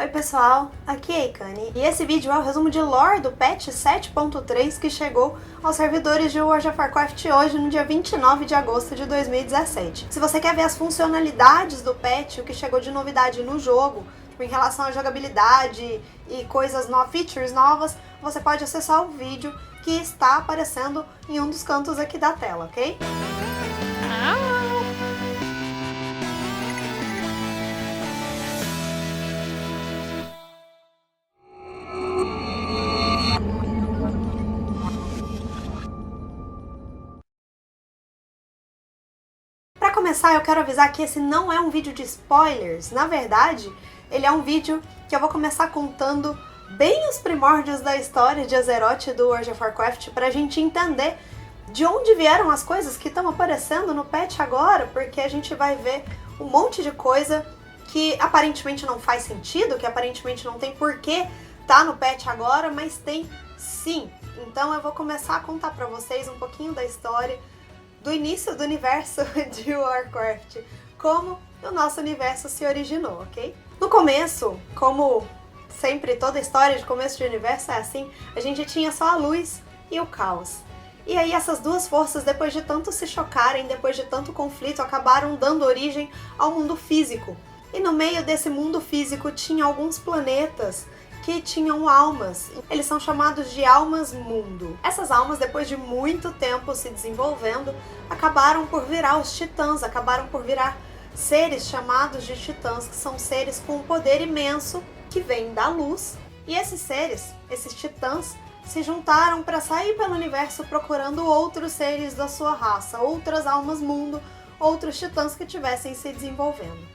Oi pessoal, aqui é a Ikane, e esse vídeo é o resumo de lore do patch 7.3 que chegou aos servidores de World of Warcraft hoje, no dia 29 de agosto de 2017. Se você quer ver as funcionalidades do patch, o que chegou de novidade no jogo, em relação à jogabilidade e features novas, você pode acessar o vídeo que está aparecendo em um dos cantos aqui da tela, ok? Para começar, eu quero avisar que esse não é um vídeo de spoilers. Na verdade, ele é um vídeo que eu vou começar contando bem os primórdios da história de Azeroth do World of Warcraft pra gente entender de onde vieram as coisas que estão aparecendo no patch agora, porque a gente vai ver um monte de coisa que aparentemente não faz sentido, que aparentemente não tem porquê tá no patch agora, mas tem sim. Então eu vou começar a contar pra vocês um pouquinho da história do início do universo de Warcraft, como o nosso universo se originou, ok? No começo, como sempre toda história de começo de universo é assim, a gente tinha só a luz e o caos. E aí essas duas forças, depois de tanto se chocarem, depois de tanto conflito, acabaram dando origem ao mundo físico. E no meio desse mundo físico tinha alguns planetas que tinham almas. Eles são chamados de almas mundo. Essas almas, depois de muito tempo se desenvolvendo, acabaram por virar os titãs, acabaram por virar seres chamados de titãs, que são seres com um poder imenso que vem da luz. E esses seres, esses titãs, se juntaram para sair pelo universo procurando outros seres da sua raça, outras almas mundo, outros titãs que estivessem se desenvolvendo.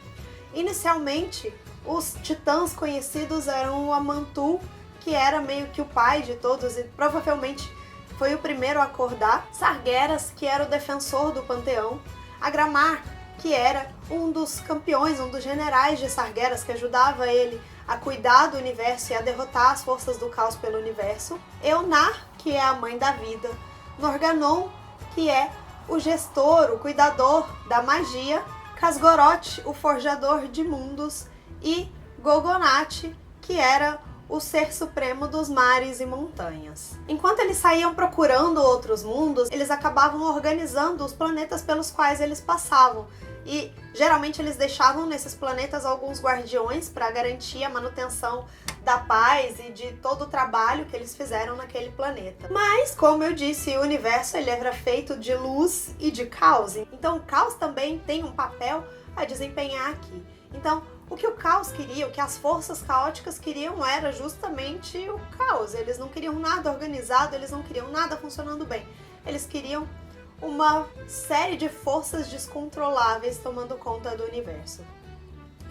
Inicialmente, os titãs conhecidos eram o Amantul, que era meio que o pai de todos e provavelmente foi o primeiro a acordar, Sargeras, que era o defensor do panteão, Agramar, que era um dos campeões, um dos generais de Sargeras, que ajudava ele a cuidar do universo e a derrotar as forças do caos pelo universo, Eonar, que é a mãe da vida, Norganon, que é o gestor, o cuidador da magia, Khazgoroth, o forjador de mundos, e Golgonath, que era o ser supremo dos mares e montanhas. Enquanto eles saíam procurando outros mundos, eles acabavam organizando os planetas pelos quais eles passavam. E geralmente eles deixavam nesses planetas alguns guardiões para garantir a manutenção da paz e de todo o trabalho que eles fizeram naquele planeta. Mas, como eu disse, o universo ele era feito de luz e de caos. Então o caos também tem um papel a desempenhar aqui. Então, o que o caos queria, o que as forças caóticas queriam era justamente o caos. Eles não queriam nada organizado, eles não queriam nada funcionando bem. Eles queriam uma série de forças descontroláveis tomando conta do universo.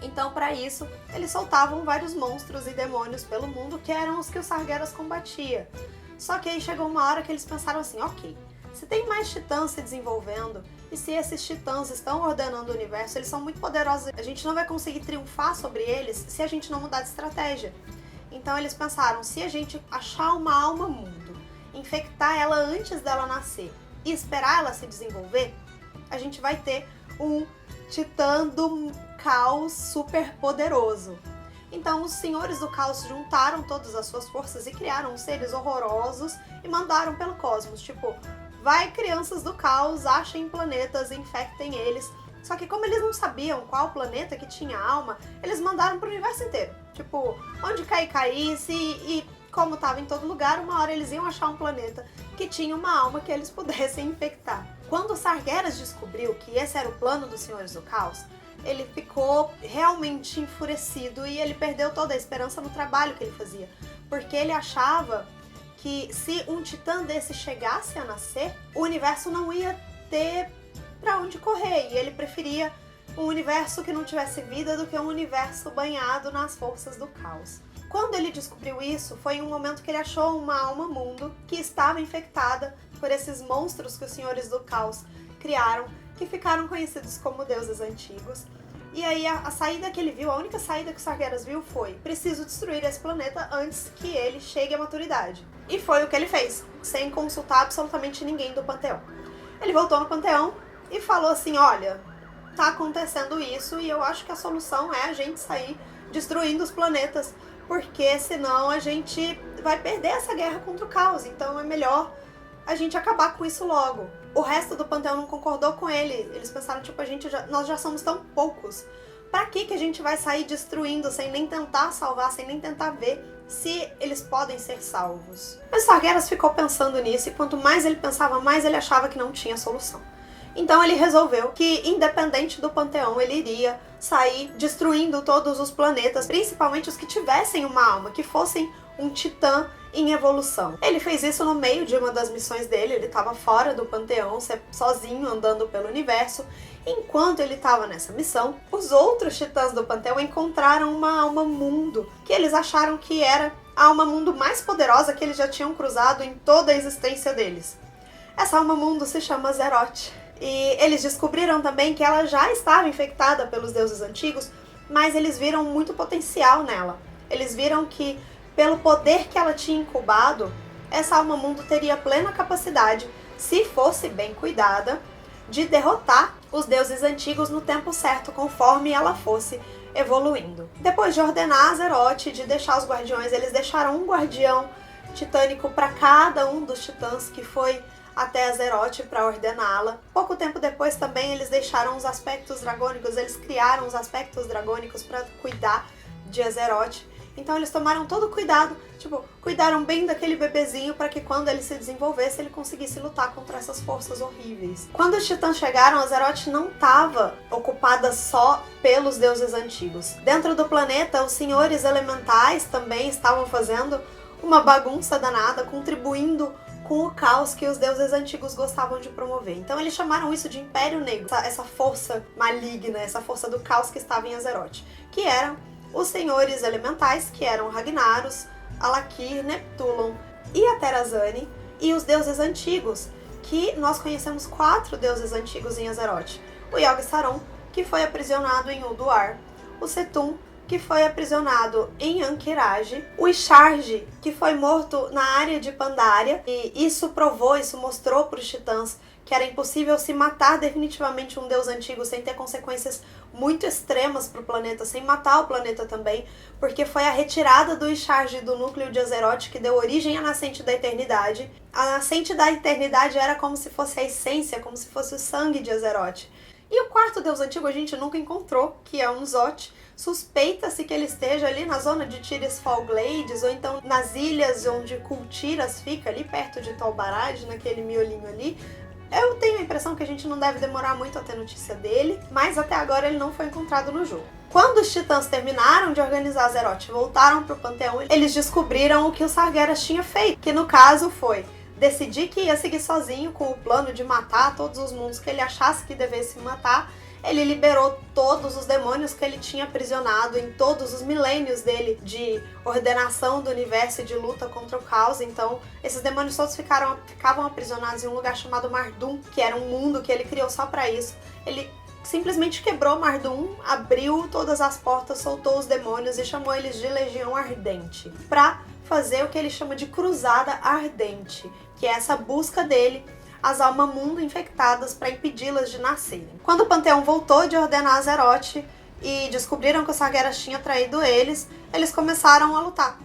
Então, para isso, eles soltavam vários monstros e demônios pelo mundo, que eram os que o Sargeras combatia. Só que aí chegou uma hora que eles pensaram assim, ok, se tem mais titãs se desenvolvendo, e se esses titãs estão ordenando o universo, eles são muito poderosos, a gente não vai conseguir triunfar sobre eles se a gente não mudar de estratégia. Então eles pensaram, se a gente achar uma alma mundo, infectar ela antes dela nascer e esperar ela se desenvolver, a gente vai ter um titã do caos super poderoso. Então os senhores do caos juntaram todas as suas forças e criaram seres horrorosos e mandaram pelo cosmos, tipo, vai crianças do caos, achem planetas, infectem eles. Só que como eles não sabiam qual planeta que tinha alma, eles mandaram pro universo inteiro. Tipo, onde caísse e como tava em todo lugar, uma hora eles iam achar um planeta que tinha uma alma que eles pudessem infectar. Quando Sargeras descobriu que esse era o plano dos Senhores do Caos, ele ficou realmente enfurecido e ele perdeu toda a esperança no trabalho que ele fazia. Porque ele achava que se um titã desse chegasse a nascer, o universo não ia ter pra onde correr. E ele preferia um universo que não tivesse vida do que um universo banhado nas forças do caos. Quando ele descobriu isso, foi em um momento que ele achou uma alma mundo que estava infectada por esses monstros que os Senhores do Caos criaram, que ficaram conhecidos como deuses antigos. E aí a saída que ele viu, a única saída que o Sargeras viu foi: preciso destruir esse planeta antes que ele chegue à maturidade. E foi o que ele fez, sem consultar absolutamente ninguém do panteão. Ele voltou no panteão e falou assim, olha, tá acontecendo isso e eu acho que a solução é a gente sair destruindo os planetas, porque senão a gente vai perder essa guerra contra o caos, então é melhor a gente acabar com isso logo. O resto do panteão não concordou com ele, eles pensaram, tipo, nós já somos tão poucos, pra que a gente vai sair destruindo sem nem tentar salvar, sem nem tentar ver se eles podem ser salvos? Mas Sargeras ficou pensando nisso, e quanto mais ele pensava, mais ele achava que não tinha solução. Então ele resolveu que, independente do panteão, ele iria sair destruindo todos os planetas, principalmente os que tivessem uma alma, que fossem um titã em evolução. Ele fez isso no meio de uma das missões dele, ele estava fora do panteão, sozinho, andando pelo universo. Enquanto ele estava nessa missão, os outros titãs do panteão encontraram uma alma mundo, que eles acharam que era a alma mundo mais poderosa que eles já tinham cruzado em toda a existência deles. Essa alma mundo se chama Azeroth. E eles descobriram também que ela já estava infectada pelos deuses antigos, mas eles viram muito potencial nela. Eles viram que, pelo poder que ela tinha incubado, essa alma mundo teria plena capacidade, se fosse bem cuidada, de derrotar os deuses antigos no tempo certo, conforme ela fosse evoluindo. Depois de ordenar Azeroth, de deixar os guardiões, eles deixaram um guardião titânico para cada um dos titãs que foi até Azeroth para ordená-la. Pouco tempo depois também eles deixaram os aspectos dragônicos, eles criaram os aspectos dragônicos para cuidar de Azeroth. Então eles tomaram todo o cuidado, cuidaram bem daquele bebezinho para que quando ele se desenvolvesse, ele conseguisse lutar contra essas forças horríveis. Quando os titãs chegaram, Azeroth não estava ocupada só pelos deuses antigos. Dentro do planeta, os senhores elementais também estavam fazendo uma bagunça danada, contribuindo com o caos que os deuses antigos gostavam de promover. Então eles chamaram isso de Império Negro, essa força maligna, essa força do caos que estava em Azeroth, que eram os senhores elementais, que eram Ragnaros, Alakir, Neptulon e Aterazani, e os deuses antigos, que nós conhecemos 4 deuses antigos em Azeroth. O Yogg-Saron, que foi aprisionado em Ulduar, o Setun, que foi aprisionado em Ankiraj, o Isharge, que foi morto na área de Pandaria, e isso mostrou para os titãs que era impossível se matar definitivamente um deus antigo sem ter consequências muito extremas para o planeta, sem matar o planeta também, porque foi a retirada do Isharge do núcleo de Azeroth que deu origem à Nascente da Eternidade. A Nascente da Eternidade era como se fosse a essência, como se fosse o sangue de Azeroth. E o 4º deus antigo a gente nunca encontrou, que é Unzot. Suspeita-se que ele esteja ali na zona de Tirisfal Glades, ou então nas ilhas onde Kultiras fica, ali perto de Tol Barad, naquele miolinho ali. Eu tenho a impressão que a gente não deve demorar muito a ter notícia dele, mas até agora ele não foi encontrado no jogo. Quando os titãs terminaram de organizar Azeroth e voltaram para o panteão, eles descobriram o que o Sargeras tinha feito, que no caso foi decidir que ia seguir sozinho com o plano de matar todos os mundos que ele achasse que devesse matar. Ele liberou todos os demônios que ele tinha aprisionado em todos os milênios dele de ordenação do universo e de luta contra o caos. Então, esses demônios todos ficavam aprisionados em um lugar chamado Mardum, que era um mundo que ele criou só para isso. Ele simplesmente quebrou Mardum, abriu todas as portas, soltou os demônios e chamou eles de Legião Ardente, para fazer o que ele chama de Cruzada Ardente, que é essa busca dele as almas mundo infectadas para impedi-las de nascerem. Quando o panteão voltou de ordenar Azeroth e descobriram que o Sargeras tinha traído eles começaram a lutar.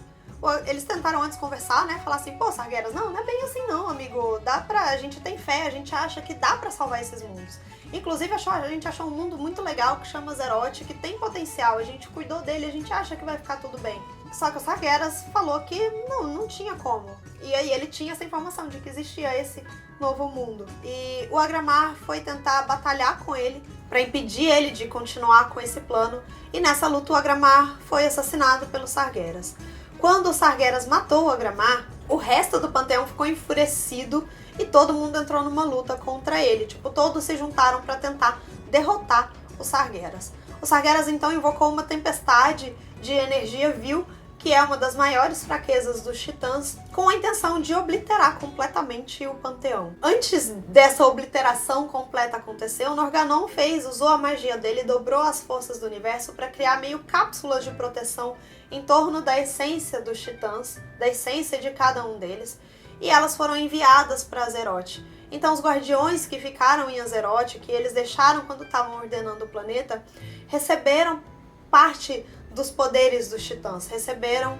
Eles tentaram antes conversar, né? Falar assim, pô, Sargeras, não é bem assim não, amigo. A gente tem fé, a gente acha que dá pra salvar esses mundos. Inclusive, a gente achou um mundo muito legal que chama Azeroth, que tem potencial, a gente cuidou dele, a gente acha que vai ficar tudo bem. Só que o Sargeras falou que não tinha como. E aí ele tinha essa informação de que existia esse novo mundo. E o Agramar foi tentar batalhar com ele para impedir ele de continuar com esse plano. E nessa luta o Agramar foi assassinado pelo Sargeras. Quando o Sargeras matou o Agramar, o resto do panteão ficou enfurecido e todo mundo entrou numa luta contra ele. Todos se juntaram para tentar derrotar o Sargeras. O Sargeras então invocou uma tempestade de energia vil, que é uma das maiores fraquezas dos titãs, com a intenção de obliterar completamente o panteão. Antes dessa obliteração completa acontecer, o Norgannon usou a magia dele, dobrou as forças do universo para criar meio cápsulas de proteção em torno da essência dos titãs, da essência de cada um deles, e elas foram enviadas para Azeroth. Então os guardiões que ficaram em Azeroth, que eles deixaram quando estavam ordenando o planeta, receberam parte dos poderes dos titãs, receberam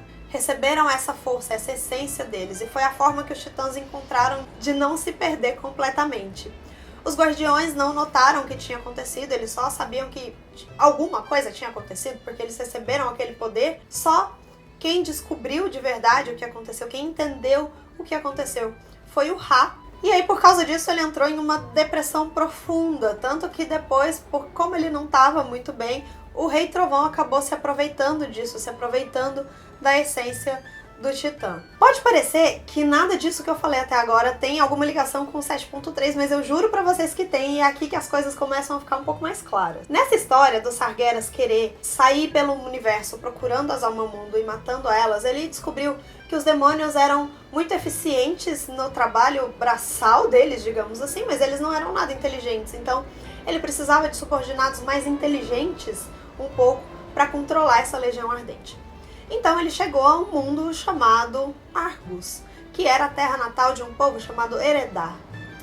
essa força, essa essência deles, e foi a forma que os titãs encontraram de não se perder completamente. Os guardiões não notaram o que tinha acontecido, eles só sabiam que alguma coisa tinha acontecido, porque eles receberam aquele poder. Só quem descobriu de verdade o que aconteceu, quem entendeu o que aconteceu, foi o Ra. E aí, por causa disso, ele entrou em uma depressão profunda, tanto que depois, como ele não estava muito bem, o Rei Trovão acabou se aproveitando disso, se aproveitando da essência do Titã. Pode parecer que nada disso que eu falei até agora tem alguma ligação com o 7.3, mas eu juro pra vocês que tem, e é aqui que as coisas começam a ficar um pouco mais claras. Nessa história do Sargeras querer sair pelo universo procurando as Almamundo e matando elas, ele descobriu que os demônios eram muito eficientes no trabalho braçal deles, digamos assim, mas eles não eram nada inteligentes, então ele precisava de subordinados mais inteligentes um pouco para controlar essa Legião Ardente. Então ele chegou a um mundo chamado Argus, que era a terra natal de um povo chamado Eredar.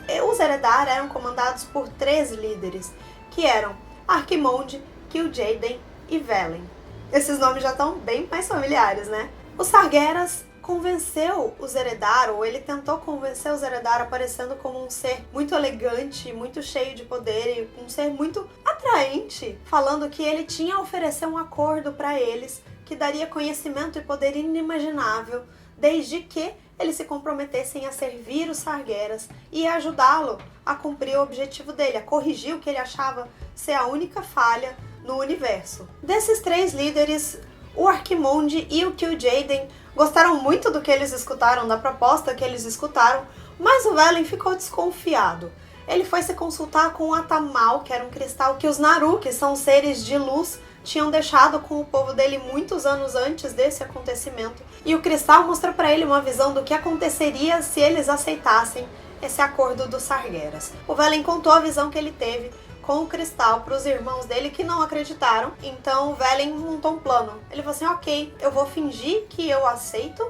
E os Eredar eram comandados por 3 líderes, que eram Arquimonde, Kil'jaeden e Velen. Esses nomes já estão bem mais familiares, né? O Sargeras convenceu os Eredar, ou ele tentou convencer os Eredar aparecendo como um ser muito elegante, muito cheio de poder e um ser muito atraente, falando que ele tinha a oferecer um acordo para eles que daria conhecimento e poder inimaginável, desde que eles se comprometessem a servir os Sargeras e a ajudá-lo a cumprir o objetivo dele, a corrigir o que ele achava ser a única falha no universo. Desses 3 líderes, o Arquimonde e o Kil'jaeden gostaram muito do que eles escutaram, da proposta que eles escutaram, mas o Velen ficou desconfiado. Ele foi se consultar com o Atamal, que era um cristal que os Naru, que são seres de luz, tinham deixado com o povo dele muitos anos antes desse acontecimento. E o cristal mostrou para ele uma visão do que aconteceria se eles aceitassem esse acordo dos Sargeras. O Velen contou a visão que ele teve com o cristal para os irmãos dele, que não acreditaram. Então o Velen montou um plano. Ele falou assim: ok, eu vou fingir que eu aceito,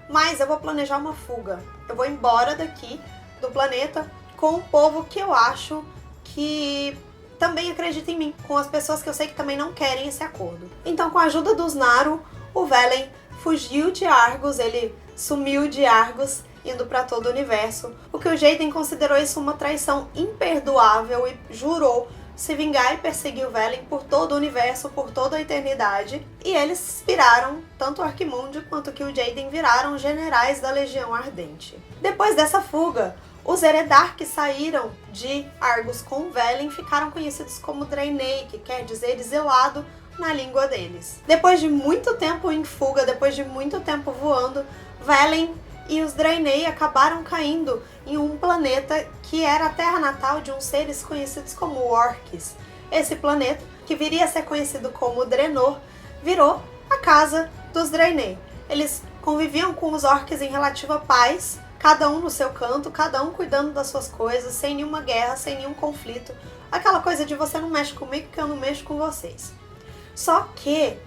mas eu vou planejar uma fuga. Eu vou embora daqui do planeta com o povo que eu acho que também acredita em mim, com as pessoas que eu sei que também não querem esse acordo. Então, com a ajuda dos Naru, o Velen fugiu de Argus, ele sumiu de Argus, indo para todo o universo. O Kil'jaeden considerou isso uma traição imperdoável e jurou se vingar e perseguir o Velen por todo o universo, por toda a eternidade. E eles viraram, tanto o Arquimonde quanto o Kil'jaeden viraram generais da Legião Ardente. Depois dessa fuga, os Eredar que saíram de Argus com Velen ficaram conhecidos como Draenei, que quer dizer exilado na língua deles. Depois de muito tempo em fuga, depois de muito tempo voando, Velen e os Draenei acabaram caindo em um planeta que era a terra natal de uns seres conhecidos como Orcs. Esse planeta, que viria a ser conhecido como Draenor, virou a casa dos Draenei. Eles conviviam com os Orcs em relativa paz, cada um no seu canto, cada um cuidando das suas coisas, sem nenhuma guerra, sem nenhum conflito. Aquela coisa de você não mexe comigo que eu não mexo com vocês. Só que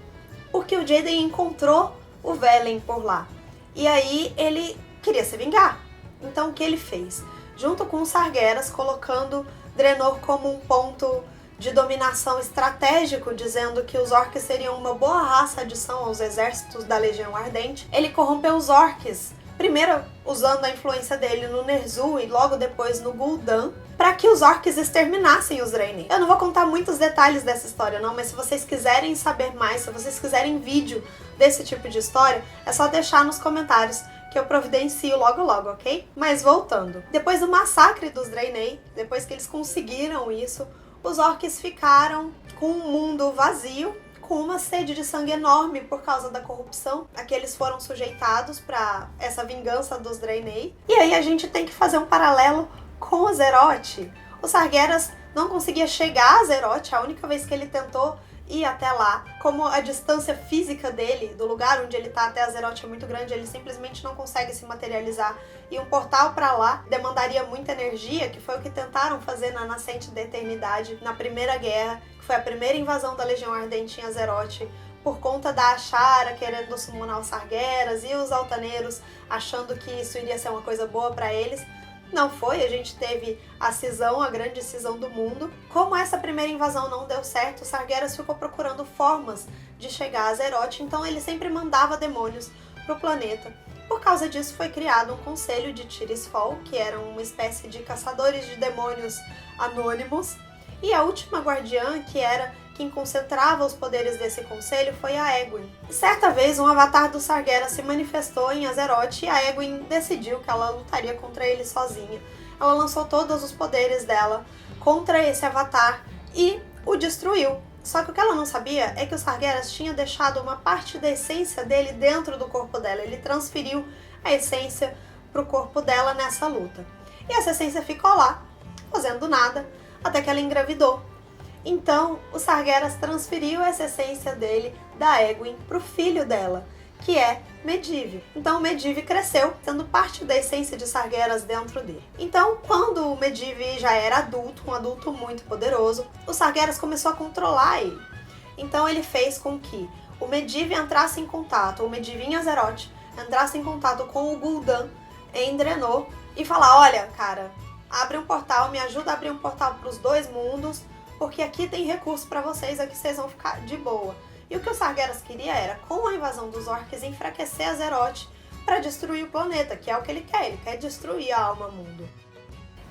o Kil'jaeden encontrou o Velen por lá. E aí ele queria se vingar. Então o que ele fez? Junto com os Sargeras, colocando Draenor como um ponto de dominação estratégico, dizendo que os Orcs seriam uma boa raça adição aos exércitos da Legião Ardente, ele corrompeu os Orcs, primeiro usando a influência dele no Ner'zhul e logo depois no Gul'dan, para que os Orcs exterminassem os Draenei. Eu não vou contar muitos detalhes dessa história não, mas se vocês quiserem saber mais, se vocês quiserem vídeo desse tipo de história, é só deixar nos comentários que eu providencio logo logo, ok? Mas voltando. Depois do massacre dos Draenei, depois que eles conseguiram isso, os Orcs ficaram com um mundo vazio, com uma sede de sangue enorme por causa da corrupção a que eles foram sujeitados para essa vingança dos Draenei. E aí a gente tem que fazer um paralelo com Azeroth. O Sargeras não conseguia chegar a Azeroth, a única vez que ele tentou ir até lá, como a distância física dele, do lugar onde ele tá até Azeroth é muito grande, ele simplesmente não consegue se materializar. E um portal para lá demandaria muita energia, que foi o que tentaram fazer na Nascente da Eternidade, na Primeira Guerra, que foi a primeira invasão da Legião Ardente em Azeroth, por conta da Ashara querendo summonar os Sargeras e os altaneiros achando que isso iria ser uma coisa boa para eles. Não foi, a gente teve a cisão, a grande cisão do mundo. Como essa primeira invasão não deu certo, Sargeras ficou procurando formas de chegar a Azeroth, então ele sempre mandava demônios pro planeta. Por causa disso foi criado um conselho de Tirisfal, que eram uma espécie de caçadores de demônios anônimos, e a última guardiã, que era quem concentrava os poderes desse conselho, foi a Egwene. Certa vez, um avatar do Sargeras se manifestou em Azeroth e a Egwene decidiu que ela lutaria contra ele sozinha. Ela lançou todos os poderes dela contra esse avatar e o destruiu. Só que o que ela não sabia é que o Sargeras tinha deixado uma parte da essência dele dentro do corpo dela. Ele transferiu a essência para o corpo dela nessa luta. E essa essência ficou lá, fazendo nada, até que ela engravidou. Então, o Sargeras transferiu essa essência dele, da Egwene, para o filho dela, que é Medivh. Então, o Medivh cresceu, sendo parte da essência de Sargeras dentro dele. Então, quando o Medivh já era adulto, um adulto muito poderoso, o Sargeras começou a controlar ele. Então, ele fez com que o Medivh entrasse em contato, o Medivh em Azeroth, entrasse em contato com o Gul'dan em Draenor e falar: olha, cara, abre um portal, me ajuda a abrir um portal para os dois mundos, porque aqui tem recurso para vocês, aqui vocês vão ficar de boa. E o que o Sargeras queria era, com a invasão dos orcs, enfraquecer Azeroth para destruir o planeta, que é o que ele quer destruir a Alma Mundo.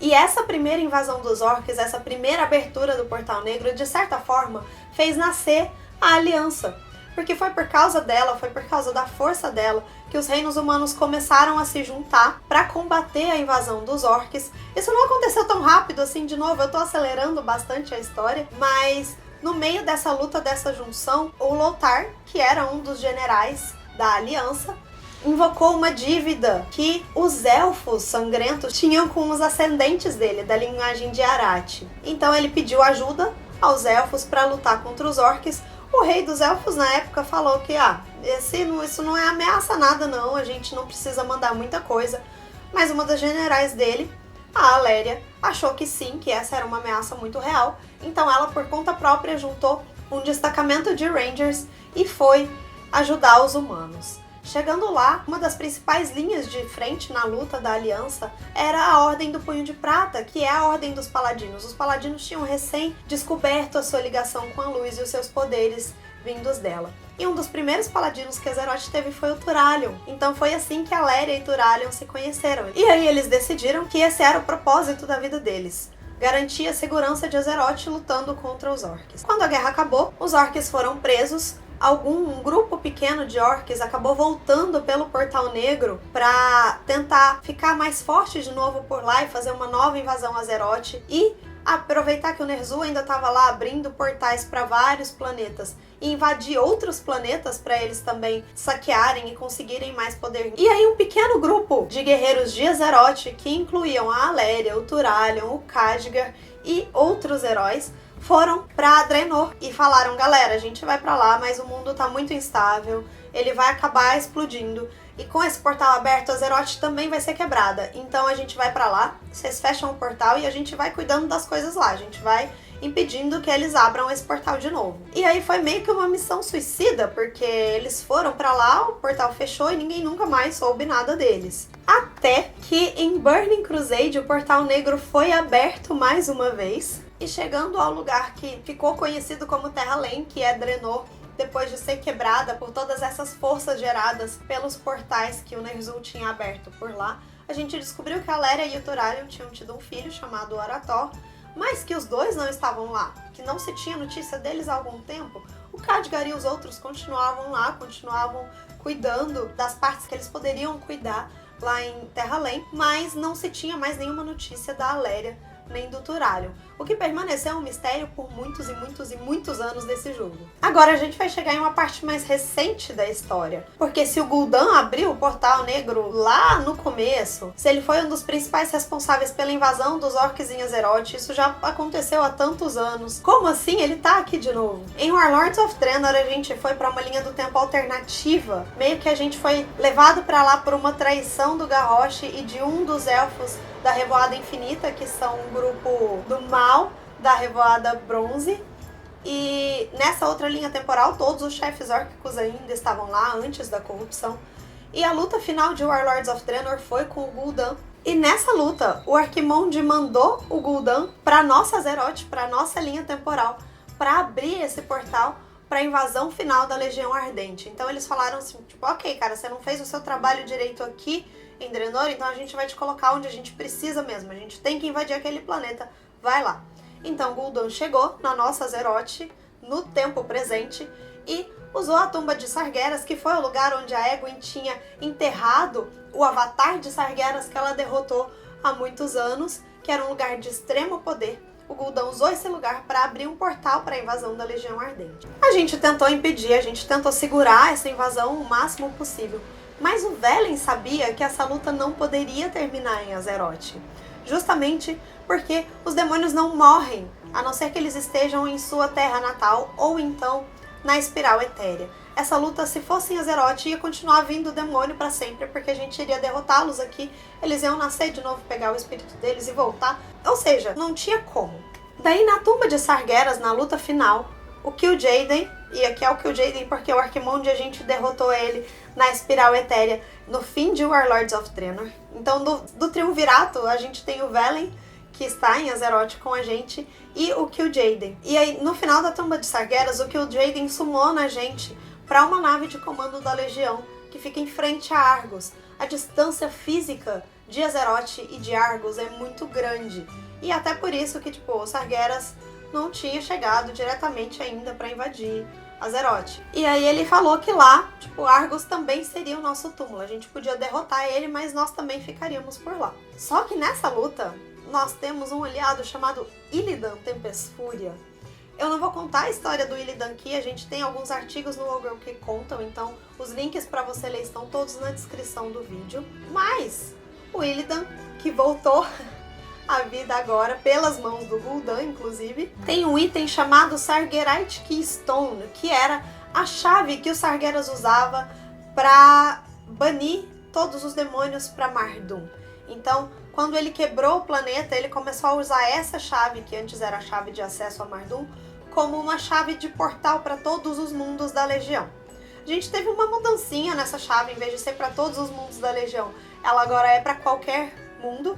E essa primeira invasão dos orcs, essa primeira abertura do Portal Negro, de certa forma, fez nascer a Aliança. Porque foi por causa dela, foi por causa da força dela, que os reinos humanos começaram a se juntar para combater a invasão dos orcs. Isso não aconteceu tão rápido assim, de novo, eu tô acelerando bastante a história, mas no meio dessa luta, dessa junção, o Lothar, que era um dos generais da Aliança, invocou uma dívida que os elfos sangrentos tinham com os ascendentes dele, da linhagem de Arath. Então ele pediu ajuda aos elfos para lutar contra os orcs. O rei dos elfos na época falou que isso não é ameaça nada não, a gente não precisa mandar muita coisa. Mas uma das generais dele, a Aléria, achou que sim, que essa era uma ameaça muito real. Então ela, por conta própria, juntou um destacamento de Rangers e foi ajudar os humanos. Chegando lá, uma das principais linhas de frente na luta da Aliança era a Ordem do Punho de Prata, que é a Ordem dos Paladinos. Os Paladinos tinham recém descoberto a sua ligação com a luz e os seus poderes vindos dela. E um dos primeiros paladinos que Azeroth teve foi o Turalyon. Então foi assim que Aléria e Turalyon se conheceram. E aí eles decidiram que esse era o propósito da vida deles: garantir a segurança de Azeroth lutando contra os orcs. Quando a guerra acabou, os orcs foram presos. Um grupo pequeno de orcs acabou voltando pelo Portal Negro para tentar ficar mais forte de novo por lá e fazer uma nova invasão a Azeroth e aproveitar que o Ner'zhul ainda estava lá abrindo portais para vários planetas e invadir outros planetas para eles também saquearem e conseguirem mais poder. E aí um pequeno grupo de guerreiros de Azeroth, que incluíam a Aléria, o Turalyon, o Khadgar e outros heróis, foram pra Draenor e falaram: galera, a gente vai pra lá, mas o mundo tá muito instável, ele vai acabar explodindo, e com esse portal aberto, Azeroth também vai ser quebrada. Então a gente vai pra lá, vocês fecham o portal e a gente vai cuidando das coisas lá, a gente vai impedindo que eles abram esse portal de novo. E aí foi meio que uma missão suicida, porque eles foram pra lá, o portal fechou e ninguém nunca mais soube nada deles. Até que em Burning Crusade o Portal Negro foi aberto mais uma vez, e chegando ao lugar que ficou conhecido como Terra-Lém, que é Draenor, depois de ser quebrada por todas essas forças geradas pelos portais que o Ner'zhul tinha aberto por lá, a gente descobriu que a Aléria e o Turalyon tinham tido um filho chamado Arator, mas que os dois não estavam lá, que não se tinha notícia deles há algum tempo. O Khadgar e os outros continuavam lá, continuavam cuidando das partes que eles poderiam cuidar lá em Terra-Lém, mas não se tinha mais nenhuma notícia da Aléria nem do Turalyon, o que permaneceu um mistério por muitos e muitos e muitos anos desse jogo. Agora a gente vai chegar em uma parte mais recente da história, porque se o Gul'dan abriu o Portal Negro lá no começo, se ele foi um dos principais responsáveis pela invasão dos orcs em Azeroth, isso já aconteceu há tantos anos, como assim ele tá aqui de novo? Em Warlords of Draenor a gente foi pra uma linha do tempo alternativa, meio que a gente foi levado pra lá por uma traição do Garrosh e de um dos elfos da Revoada Infinita, que são um grupo do mal da Revoada Bronze. E nessa outra linha temporal, todos os chefes órquicos ainda estavam lá antes da corrupção. E a luta final de Warlords of Draenor foi com o Gul'dan E nessa luta, o Arquimonde mandou o Gul'dan pra nossa Azeroth, pra nossa linha temporal, pra abrir esse portal pra invasão final da Legião Ardente. Então eles falaram assim, tipo, ok, cara, você não fez o seu trabalho direito aqui em Draenor, então a gente vai te colocar onde a gente precisa mesmo. A gente tem que invadir aquele planeta, vai lá. Então Gul'dan chegou na nossa Azeroth, no tempo presente, e usou a tumba de Sargeras, que foi o lugar onde a Egwene tinha enterrado o avatar de Sargeras que ela derrotou há muitos anos, que era um lugar de extremo poder. O Gul'dan usou esse lugar para abrir um portal para a invasão da Legião Ardente. A gente tentou impedir, a gente tentou segurar essa invasão o máximo possível, mas o Velen sabia que essa luta não poderia terminar em Azeroth, justamente porque os demônios não morrem, a não ser que eles estejam em sua terra natal ou então na espiral etérea. Essa luta, se fosse em Azeroth, ia continuar vindo o demônio para sempre, porque a gente iria derrotá-los aqui, eles iam nascer de novo, pegar o espírito deles e voltar. Ou seja, não tinha como. Daí na tumba de Sargeras, na luta final, o Kil'jaeden, e aqui é o Kil'jaeden porque o Arquimonde a gente derrotou ele na espiral etérea no fim de Warlords of Draenor. Então do triunvirato a gente tem o Velen, que está em Azeroth com a gente, e o Kil'jaeden. E aí no final da tumba de Sargeras, o Kil'jaeden summona a gente para uma nave de comando da Legião, que fica em frente a Argus. A distância física de Azeroth e de Argus é muito grande. E até por isso que, tipo, o Sargeras não tinha chegado diretamente ainda para invadir Azeroth. E aí ele falou que lá, tipo, Argus também seria o nosso túmulo. A gente podia derrotar ele, mas nós também ficaríamos por lá. Só que nessa luta, nós temos um aliado chamado Illidan Tempestfúria. Eu não vou contar a história do Illidan aqui, a gente tem alguns artigos no Ogre que contam, então os links para você ler estão todos na descrição do vídeo. Mas o Illidan, que voltou à vida agora, pelas mãos do Gul'dan, inclusive, tem um item chamado Sargerite Keystone, que era a chave que o Sargeras usava para banir todos os demônios para Mardum. Então, quando ele quebrou o planeta, ele começou a usar essa chave, que antes era a chave de acesso a Mardum, como uma chave de portal para todos os mundos da Legião. A gente teve uma mudancinha nessa chave, em vez de ser para todos os mundos da Legião, ela agora é para qualquer mundo.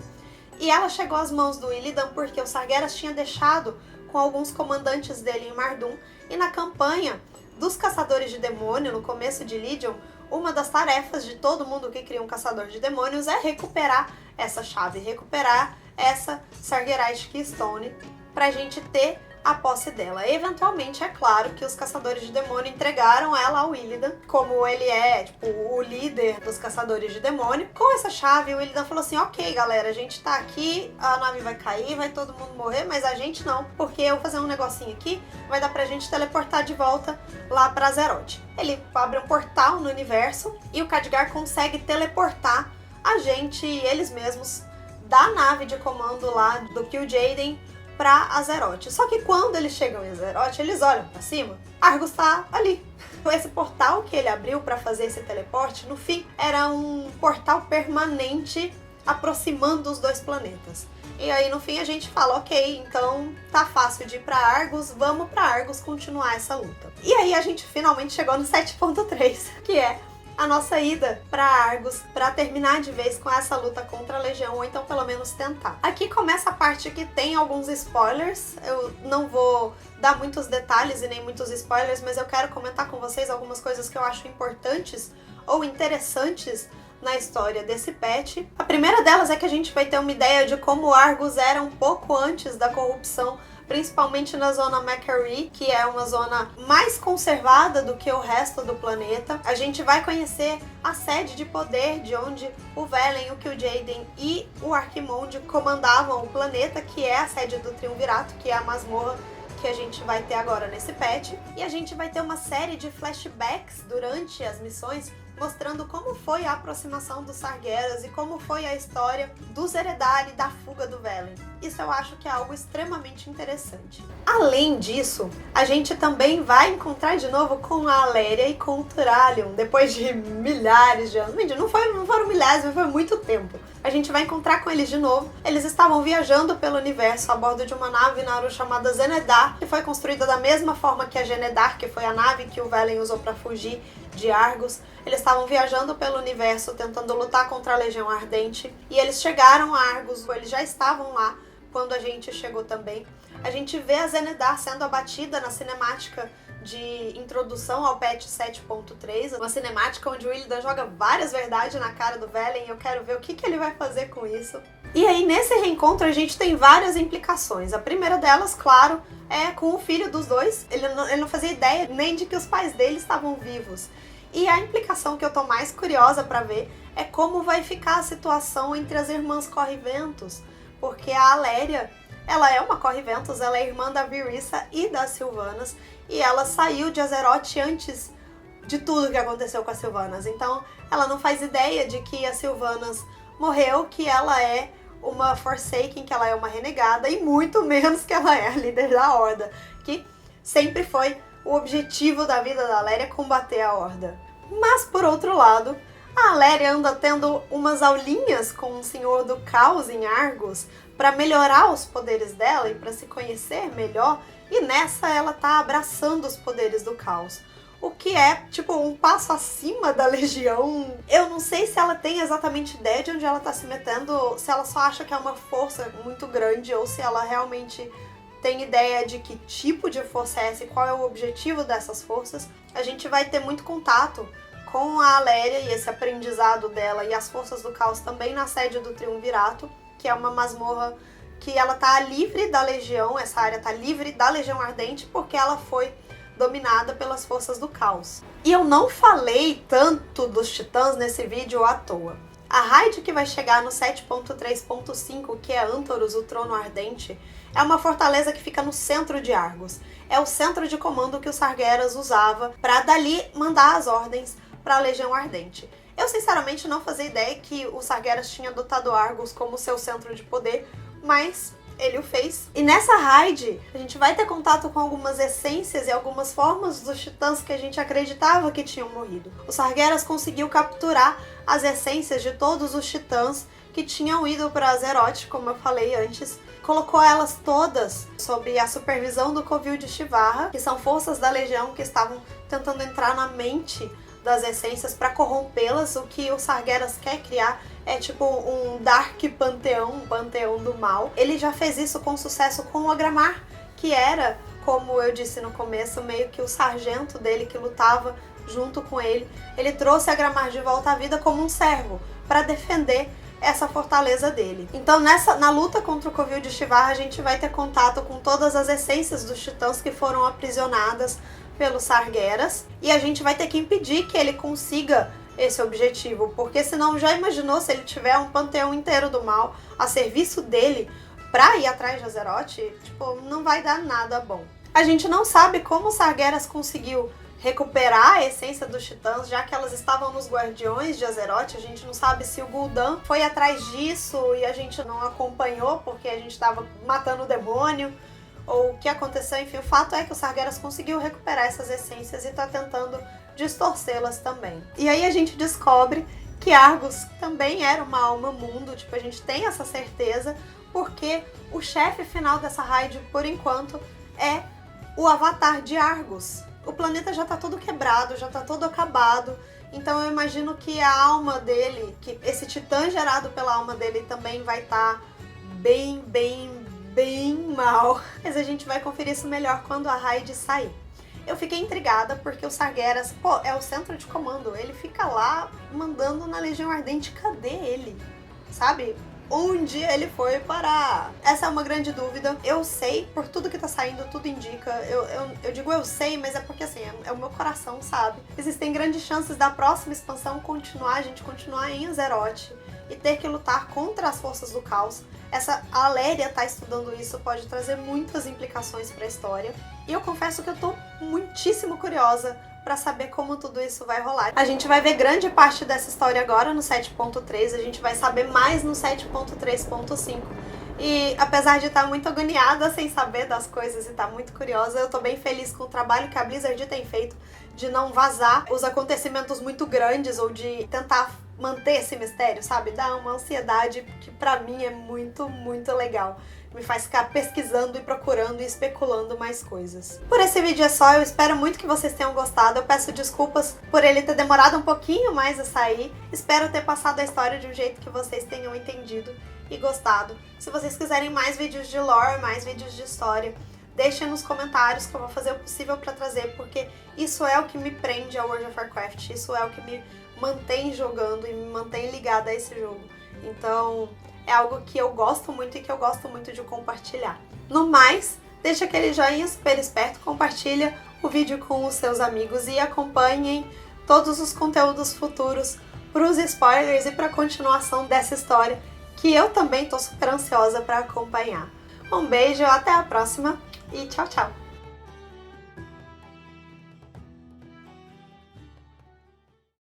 E ela chegou às mãos do Illidan porque o Sargeras tinha deixado com alguns comandantes dele em Mardum. E na campanha dos Caçadores de Demônio, no começo de Legion, uma das tarefas de todo mundo que cria um Caçador de Demônios é recuperar essa chave, recuperar essa Sargerite Keystone pra gente ter a posse dela. Eventualmente, é claro que os Caçadores de Demônio entregaram ela ao Illidan, como ele é, tipo, o líder dos Caçadores de Demônio. Com essa chave, o Illidan falou assim, ok, galera, a gente tá aqui, a nave vai cair, vai todo mundo morrer, mas a gente não, porque eu vou fazer um negocinho aqui, vai dar pra gente teleportar de volta lá pra Azeroth. Ele abre um portal no universo e o Khadgar consegue teleportar a gente, eles mesmos, da nave de comando lá do Kil'jaeden pra Azeroth. Só que quando eles chegam em Azeroth, eles olham pra cima, Argus tá ali. Esse portal que ele abriu pra fazer esse teleporte, no fim, era um portal permanente aproximando os dois planetas. E aí no fim a gente fala, ok, então tá fácil de ir pra Argus, vamos pra Argus continuar essa luta. E aí a gente finalmente chegou no 7.3, que é a nossa ida para Argus, para terminar de vez com essa luta contra a Legião, ou então pelo menos tentar. Aqui começa a parte que tem alguns spoilers, eu não vou dar muitos detalhes e nem muitos spoilers, mas eu quero comentar com vocês algumas coisas que eu acho importantes ou interessantes na história desse patch. A primeira delas é que a gente vai ter uma ideia de como Argus era um pouco antes da corrupção, principalmente na zona Macquarie, que é uma zona mais conservada do que o resto do planeta. A gente vai conhecer a sede de poder de onde o Velen, o Kil'jaeden e o Arquimonde comandavam o planeta, que é a sede do Triunvirato, que é a masmorra que a gente vai ter agora nesse patch. E a gente vai ter uma série de flashbacks durante as missões, mostrando como foi a aproximação dos Sargeras e como foi a história dos Eredar e da fuga do Velen. Isso eu acho que é algo extremamente interessante. Além disso, a gente também vai encontrar de novo com a Aléria e com o Turalion, depois de milhares de anos. Não foram milhares, mas foi muito tempo. A gente vai encontrar com eles de novo. Eles estavam viajando pelo universo a bordo de uma nave Naru chamada Zenedar, que foi construída da mesma forma que a Genedar, que foi a nave que o Velen usou para fugir de Argos. Eles estavam viajando pelo universo tentando lutar contra a Legião Ardente e eles chegaram a Argos, eles já estavam lá quando a gente chegou também. A gente vê a Zenedar sendo abatida na cinemática de introdução ao patch 7.3, uma cinemática onde o Illidan joga várias verdades na cara do Velen e eu quero ver o que ele vai fazer com isso. E aí nesse reencontro a gente tem várias implicações. A primeira delas, claro, é com o filho dos dois. Ele não fazia ideia nem de que os pais dele estavam vivos. E a implicação que eu tô mais curiosa pra ver é como vai ficar a situação entre as irmãs Corre-Ventos, porque a Aléria, ela é uma Corre-Ventos, ela é irmã da Virissa e das Sylvanas, e ela saiu de Azeroth antes de tudo que aconteceu com as Sylvanas. Então ela não faz ideia de que a Sylvanas morreu, que ela é uma Forsaken, que ela é uma renegada, e muito menos que ela é a líder da Horda, que sempre foi o objetivo da vida da Aléria combater a Horda. Mas por outro lado, a Aléria anda tendo umas aulinhas com o Senhor do Caos em Argos para melhorar os poderes dela e para se conhecer melhor, e nessa ela tá abraçando os poderes do Caos. O que é, tipo, um passo acima da Legião. Eu não sei se ela tem exatamente ideia de onde ela tá se metendo, se ela só acha que é uma força muito grande, ou se ela realmente tem ideia de que tipo de força é essa e qual é o objetivo dessas forças. A gente vai ter muito contato com a Aléria e esse aprendizado dela e as forças do Caos também na sede do Triunvirato, que é uma masmorra que ela tá livre da Legião, essa área tá livre da Legião Ardente porque ela foi dominada pelas forças do Caos. E eu não falei tanto dos titãs nesse vídeo à toa. A raid que vai chegar no 7.3.5, que é Antorus, o Trono Ardente, é uma fortaleza que fica no centro de Argos. É o centro de comando que o Sargeras usava para dali mandar as ordens para a Legião Ardente. Eu sinceramente não fazia ideia que o Sargeras tinha adotado Argos como seu centro de poder, mas ele o fez. E nessa raid, a gente vai ter contato com algumas essências e algumas formas dos titãs que a gente acreditava que tinham morrido. O Sargeras conseguiu capturar as essências de todos os titãs que tinham ido para Azeroth, como eu falei antes. Colocou elas todas sob a supervisão do Covil de Shivarra, que são forças da Legião que estavam tentando entrar na mente das essências para corrompê-las. O que o Sargeras quer criar é tipo um Dark Panteão, um panteão do mal. Ele já fez isso com sucesso com o Agramar, que era, como eu disse no começo, meio que o sargento dele que lutava junto com ele. Ele trouxe Agramar de volta à vida como um servo para defender essa fortaleza dele. Então na luta contra o Covil de Shivarra a gente vai ter contato com todas as essências dos titãs que foram aprisionadas pelo Sargeras, e a gente vai ter que impedir que ele consiga esse objetivo, porque senão já imaginou se ele tiver um panteão inteiro do mal a serviço dele pra ir atrás de Azeroth? Tipo, não vai dar nada bom. A gente não sabe como o Sargeras conseguiu recuperar a essência dos titãs, já que elas estavam nos Guardiões de Azeroth. A gente não sabe se o Gul'dan foi atrás disso e a gente não acompanhou porque a gente estava matando o demônio, ou o que aconteceu. Enfim, o fato é que o Sargeras conseguiu recuperar essas essências e está tentando distorcê-las também. E aí a gente descobre que Argos também era uma alma-mundo, tipo, a gente tem essa certeza, porque o chefe final dessa raid, por enquanto, é o Avatar de Argos. O planeta já tá todo quebrado, já tá todo acabado, então eu imagino que a alma dele, que esse titã gerado pela alma dele também vai estar bem mal. Mas a gente vai conferir isso melhor quando a raid sair. Eu fiquei intrigada porque o Sargeras, pô, é o centro de comando, ele fica lá mandando na Legião Ardente, cadê ele? Sabe? Onde ele foi parar? Essa é uma grande dúvida. Eu sei, por tudo que tá saindo, tudo indica. Eu digo eu sei, mas é porque assim, é o meu coração, sabe? Existem grandes chances da próxima expansão a gente continuar em Azeroth e ter que lutar contra as forças do caos. A Aléria tá estudando isso, pode trazer muitas implicações pra história. E eu confesso que eu tô muitíssimo curiosa pra saber como tudo isso vai rolar. A gente vai ver grande parte dessa história agora no 7.3, a gente vai saber mais no 7.3.5. E apesar de estar muito agoniada sem saber das coisas e estar muito curiosa, eu tô bem feliz com o trabalho que a Blizzard tem feito de não vazar os acontecimentos muito grandes ou de tentar manter esse mistério, sabe? Dá uma ansiedade que pra mim é muito, muito legal. Me faz ficar pesquisando e procurando e especulando mais coisas. Por esse vídeo é só, eu espero muito que vocês tenham gostado. Eu peço desculpas por ele ter demorado um pouquinho mais a sair. Espero ter passado a história de um jeito que vocês tenham entendido e gostado. Se vocês quiserem mais vídeos de lore, mais vídeos de história, deixem nos comentários que eu vou fazer o possível para trazer, porque isso é o que me prende ao World of Warcraft, isso é o que me mantém jogando e me mantém ligada a esse jogo. Então, é algo que eu gosto muito e que eu gosto muito de compartilhar. No mais, deixa aquele joinha super esperto, compartilha o vídeo com os seus amigos e acompanhem todos os conteúdos futuros para os spoilers e para a continuação dessa história, que eu também tô super ansiosa para acompanhar. Um beijo, até a próxima e tchau, tchau!